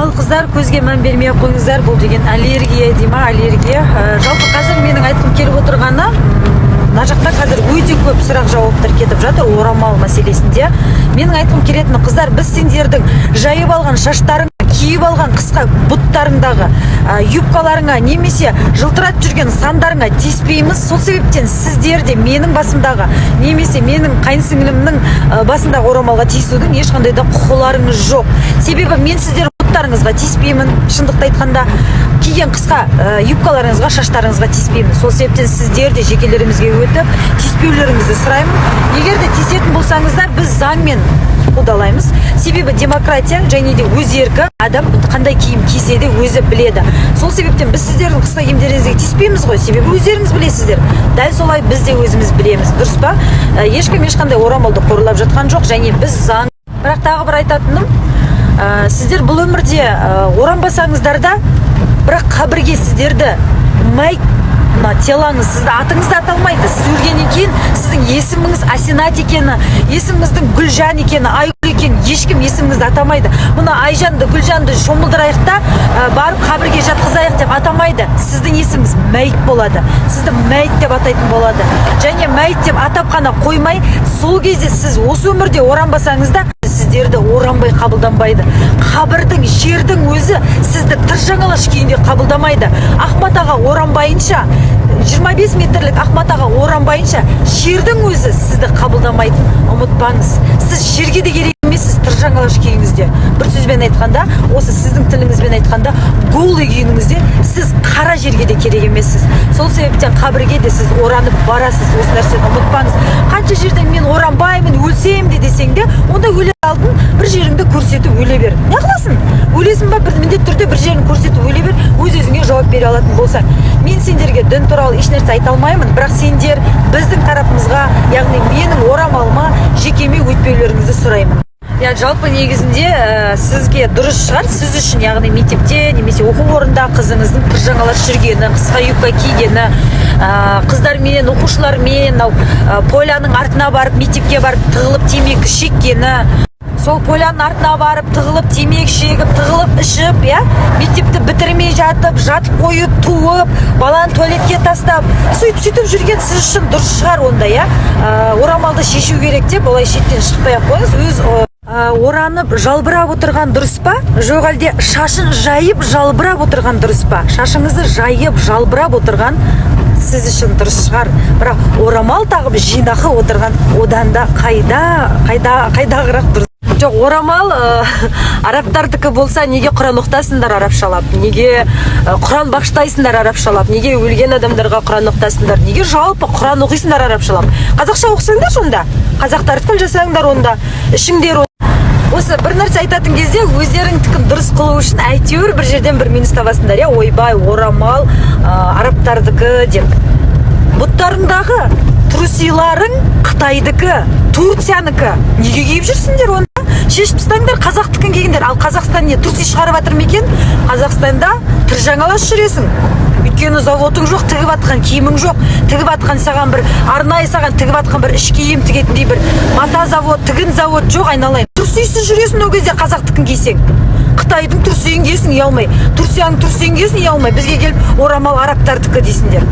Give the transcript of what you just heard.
Ал қыздар, көзге мән бермей қойыңыздар, бұл деген аллергия дей ма, аллергия. Жалпы қазір менің айтқым келіп отырғаны, мына жақта қазір өте көп сұрақ жауаптар кетіп жатыр орамал мәселесінде. Менің айтқым келетіні, қыздар, біз сендердің жайып алған шаштарың, киіп алған қысқа бұттарыңдағы юбкаларыңа немесе жылтыратып жүрген сандарыңа тиіспейміз. Сол себептен сіздер де менің басымдағы немесе менің қайынсіңлімнің басындағы орамалға тиісудің ешқандай да құқыларыңыз жоқ. Себебі мен сіздер бұттарыңызға тиіспеймін, шындықты айтқанда киген қысқа юбкаларыңызға, шаштарыңызға тиіспеймін. Сол себептен сіздер де жекелерімізге өтіп тиіспеулеріңізді сұраймын. Егер де тиісетін болсаңыздар, біз заңмен қолдалаймыз. Себебі демократия және де өз еркі, адам қандай киім кисе де өзі біледі. Сол себептен біз сіздердің қысқа киімдеріңізге тиіспейміз ғой. Себебі өздеріңіз білесіздер. Дәл солай біз де өзіміз білеміз. Дұрыс па? Ешкім ешқандай орамалды қорлап жатқан жоқ, және біз заң. Бірақ тағы бір айтатыным, сіздер бұл өмірде оранбасаңыздар да, бірақ қабірге сіздерді телаңыз, сізді атыңызды аталмайды. Сіз өлгеннен кейін сіздің есіміңіз Асенат екені, есіміңіздің Гүлжан екені, Айгүл екені ешкім есіміңізді атамайды. Мұны Айжанды, Гүлжанды шомылдырайық та барып қабірге жатқызайық деп атамайды. Сіздің есіміңіз мәйіт болады. Сізді мәйіт деп атайтын болады. Және мәйіт деп атап қана қоймай, сол кезде сіз осы өмірде оранбасаңыз да сіздерді оранбай қабылданбайды. Қабірдің, жердің өзі сізді тыржаңалаш күйінде қабылдамайды. Ахмат аға оранбайынша, 25 метрлік Ахмат аға оранбайынша, жердің өзі сізді қабылдамайтын. Ұмытпаңыз. Сіз жерге де керек емессіз, тыржаңалаш күйіңізде. Бір сөзбен айтқанда, осы сіздің тіліңізбен айтқанда, голый күйіңізде сіз қара жерге де керек емессіз. Сол себептен қабірге де сіз оранып барасыз. Осы нәрсені ұмытпаңыз. Қанша жерден мен оранбаймын, өлсем де десең де, онда өле алдын бір жеріңді көрсетіп өле бер. Не қыласың? Өлесің ба? Міндетті түрде бір жерін көрсетіп өле бер, өз-өзіңе жауап бере алатын болсаң. Мен сендерге дін туралы еш нәрсе айта алмаймын, бірақ сендер біздің тарапымызға, яғни менің орамалыма жекеме өтпеулеріңізді сұраймын. Жалпы негізінде сізге дұрыс шығар, сіз үшін, яғни мектепте немесе оқу орнында қызыңыздың тыржаңалаш жүргені, қысқа юбка кигені, қыздармен, оқушылармен Поляның артына барып, мектепке барып тығылып темекі шеккені, сол Поляның артына барып тығылып темекі шегіп, тығылып ішіп, мектепті бітірмей жатып қойып, туып, баланы туалетке тастап, сөйтіп жүрген сіз үшін дұрыс шығар онда, орамалды шешу керек деп, олай шеттен шықпай-ақ қойыңыз. Өз оранып жалбырап отырған дұрыс па? Жоқ әлде шашын жайып жалбырап отырған дұрыс па? Шашыңызды жайып жалбырап отырған сіз үшін дұрыс шығар. Бірақ орамал тағып жинақы отырған одан да қайдағырақ дұрыс. Жоқ, орамал арабтардікі болса, неге Құран оқытасыңдар арабшалап? Неге Құран бақштайсыңдар арабшалап? Неге өлген адамдарға Құран оқытасыңдар? Неге жалпы Құран оқисыңдар арабшалап? Қазақша оқысаңдар сонда, қазақтардікін жасаңдар онда, ішіңдер. Осы бір нәрсе айтатын кезде өздеріңдікін дұрыс қылу үшін әйтеуір бір жерден бір минус табасыңдар. Ойбай, орамал арабтардікі деп. Бұттарыңдағы трусиларың Қытайдікі, Турциянікі. Неге киіп жүрсіңдер оны? Шешіп тастаңдар, қазақтікін кигіңдер. Ал Қазақстан не, труси шығарып жатыр ма екен? Қазақстанда тыржаңалаш жүресің. Өйткені заводың жоқ, тігіп атқан киімің жоқ. Тігіп атқан саған бір арнайы саған тігіп атқан бір іш киім тігетіндей бір мата завод, тігін завод жоқ, айналайын. Трусисіз жүресің ол кезде қазақтікін кисең. Қытайдың трусиін киесің, ұялмай. Турцияның трусиін киесің, ұялмай. Бізге келіп орамал арабтардікі дейсіңдер.